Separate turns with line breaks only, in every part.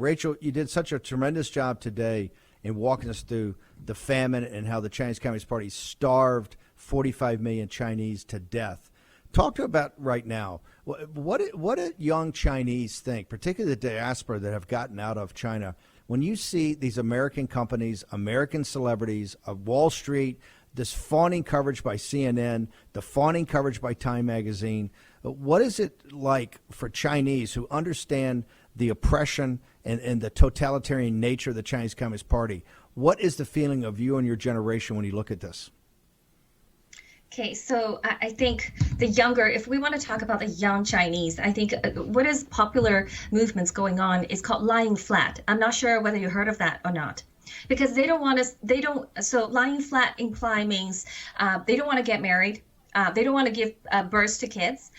Rachel, you did such a tremendous job today in walking us through the famine and how the Chinese Communist Party starved 45 million Chinese to death. Talk to about right now. What do young Chinese think, particularly the diaspora that have gotten out of China, when you see these American companies, American celebrities, Wall Street, this fawning coverage by CNN, the fawning coverage by Time Magazine? What is it like for Chinese who understand the oppression and the totalitarian nature of the Chinese Communist Party? What is the feeling of you and your generation when you look at this?
Okay, so I think the younger, if we want to talk about the young Chinese, I think what is popular movements going on is called lying flat. I'm not sure whether you heard of that or not. Because so lying flat means they don't want to get married. They don't want to give birth to kids.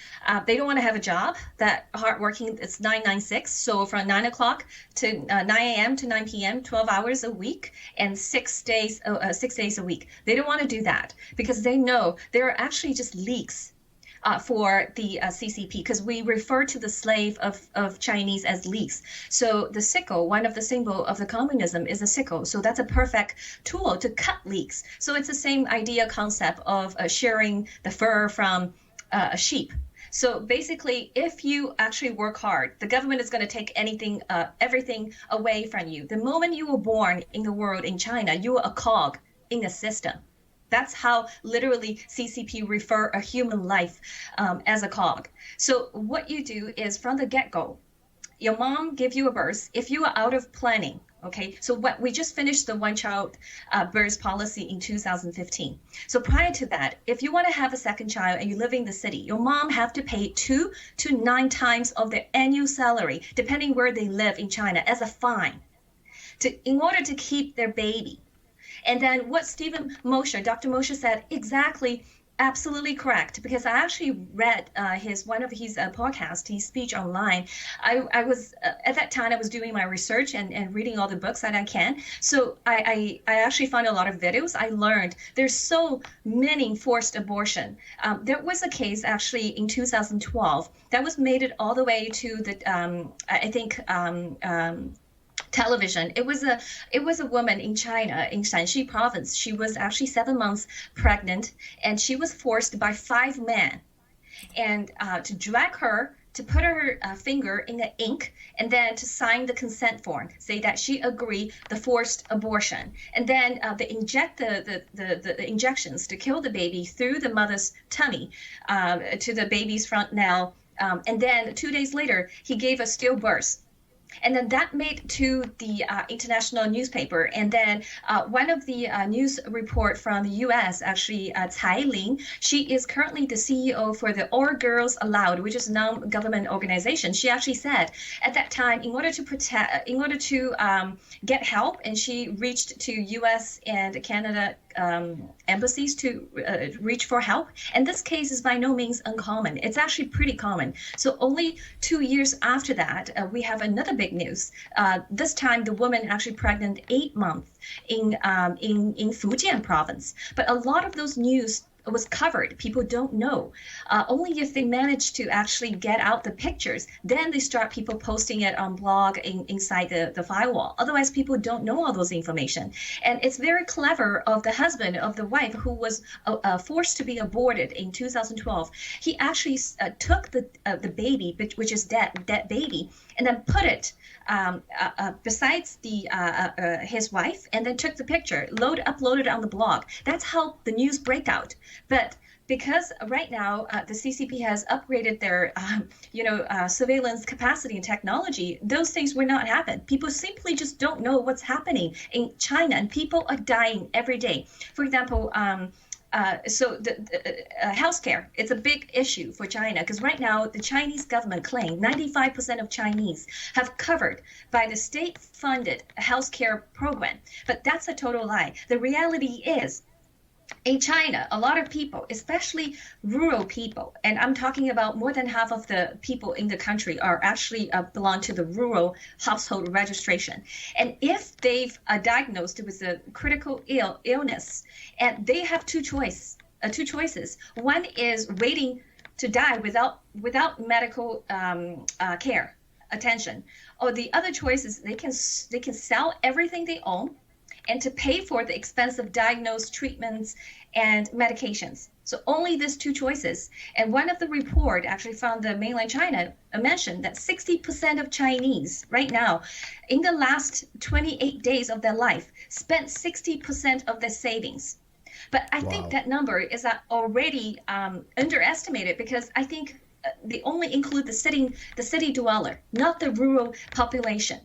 They don't want to have a job that hardworking. It's 996. So from 9 o'clock to 9 a.m. to 9 p.m., 12 hours a week and 6 days a week. They don't want to do that because they know there are actually just leaks for the CCP, because we refer to the slave of Chinese as leeks. So the sickle, one of the symbol of the communism is a sickle. So that's a perfect tool to cut leeks. So it's the same idea concept of shearing the fur from a sheep. So basically, if you actually work hard, the government is going to take everything away from you. The moment you were born in the world in China, you were a cog in the system. That's how literally CCP refer a human life as a cog. So what you do is from the get-go, your mom give you a birth. If you are out of planning, okay, so we just finished the one-child birth policy in 2015. So prior to that, if you want to have a second child and you live in the city, your mom have to pay 2 to 9 times of their annual salary, depending where they live in China, as a fine, in order to keep their baby. And then what Dr. Moshe said, exactly, absolutely correct, because I actually read one of his podcasts, his speech online. I was, at that time, I was doing my research and reading all the books that I can. So I actually found a lot of videos. I learned there's so many forced abortion. There was a case actually in 2012 that was made it all the way to the, television. It was a woman in China, in Shanxi province. She was actually 7 months pregnant, and she was forced by 5 men and to drag her, to put her finger in the ink, and then to sign the consent form, say that she agreed the forced abortion. And then they inject the injections to kill the baby through the mother's tummy to the baby's front nail. And then 2 days later, he gave a stillbirth. And then that made to the international newspaper. And then one of the news report from the U.S., actually, Cai Ling, she is currently the CEO for the All Girls Allowed, which is a non-government organization. She actually said at that time, in order to get help, and she reached to U.S. and Canada embassies to reach for help. And this case is by no means uncommon. It's actually pretty common. So only 2 years after that, we have another big news. This time, the woman actually pregnant 8 months in Fujian province. But a lot of those news was covered. People don't know. Only if they manage to actually get out the pictures, then they start people posting it on blog inside the firewall. Otherwise, people don't know all those information. And it's very clever of the husband of the wife who was forced to be aborted in 2012. He actually took the baby, which is dead baby, and then put it besides his wife, and then took the picture, uploaded it on the blog. That's how the news break out. But because right now the CCP has upgraded their surveillance capacity and technology, those things will not happen. People simply just don't know what's happening in China, and people are dying every day. For example, so the healthcare, it's a big issue for China, because right now the Chinese government claims 95% of Chinese have covered by the state-funded healthcare program. But that's a total lie. The reality is, in China, a lot of people, especially rural people, and I'm talking about more than half of the people in the country are actually belong to the rural household registration. And if they've diagnosed with a critical illness, and they have two choices. One is waiting to die without medical care attention, or the other choice is they can sell everything they own and to pay for the expensive diagnosed treatments and medications. So only these two choices. And one of the report actually found the mainland China mentioned that 60% of Chinese right now, in the last 28 days of their life, spent 60% of their savings. But I think that number is already underestimated, because I think they only include the city dweller, not the rural population.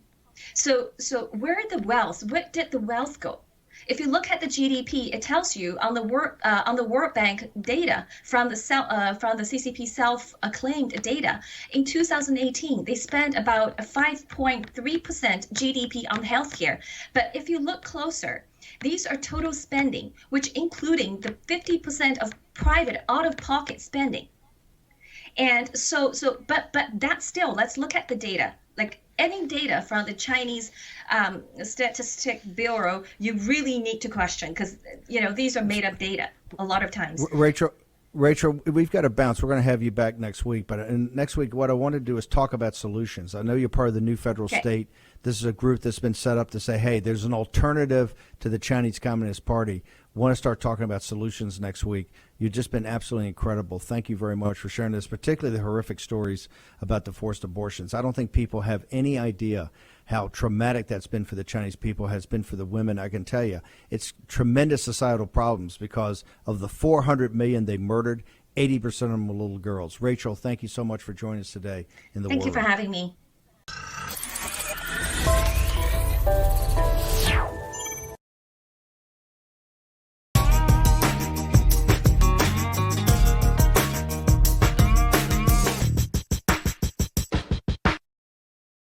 So where did the wealth go? If you look at the GDP, it tells you on the World Bank data from the CCP self-acclaimed data, in 2018 they spent about 5.3% GDP on healthcare. But if you look closer, these are total spending, which including the 50% of private out-of-pocket spending. And but that still, let's look at the data. Like any data from the Chinese Statistic Bureau, you really need to question, because these are made up data a lot of times.
Rachel, we've got to bounce. We're going to have you back next week. But next week, what I want to do is talk about solutions. I know you're part of the new federal state. This is a group that's been set up to say, hey, there's an alternative to the Chinese Communist Party. Want to start talking about solutions next week. You've just been absolutely incredible. Thank you very much for sharing this, particularly the horrific stories about the forced abortions. I don't think people have any idea how traumatic that's been for the Chinese people, has been for the women. I can tell you, it's tremendous societal problems because of the 400 million they murdered. 80% of them were little girls. Rachel, thank you so much for joining us today in the War Room.
Thank you for having me.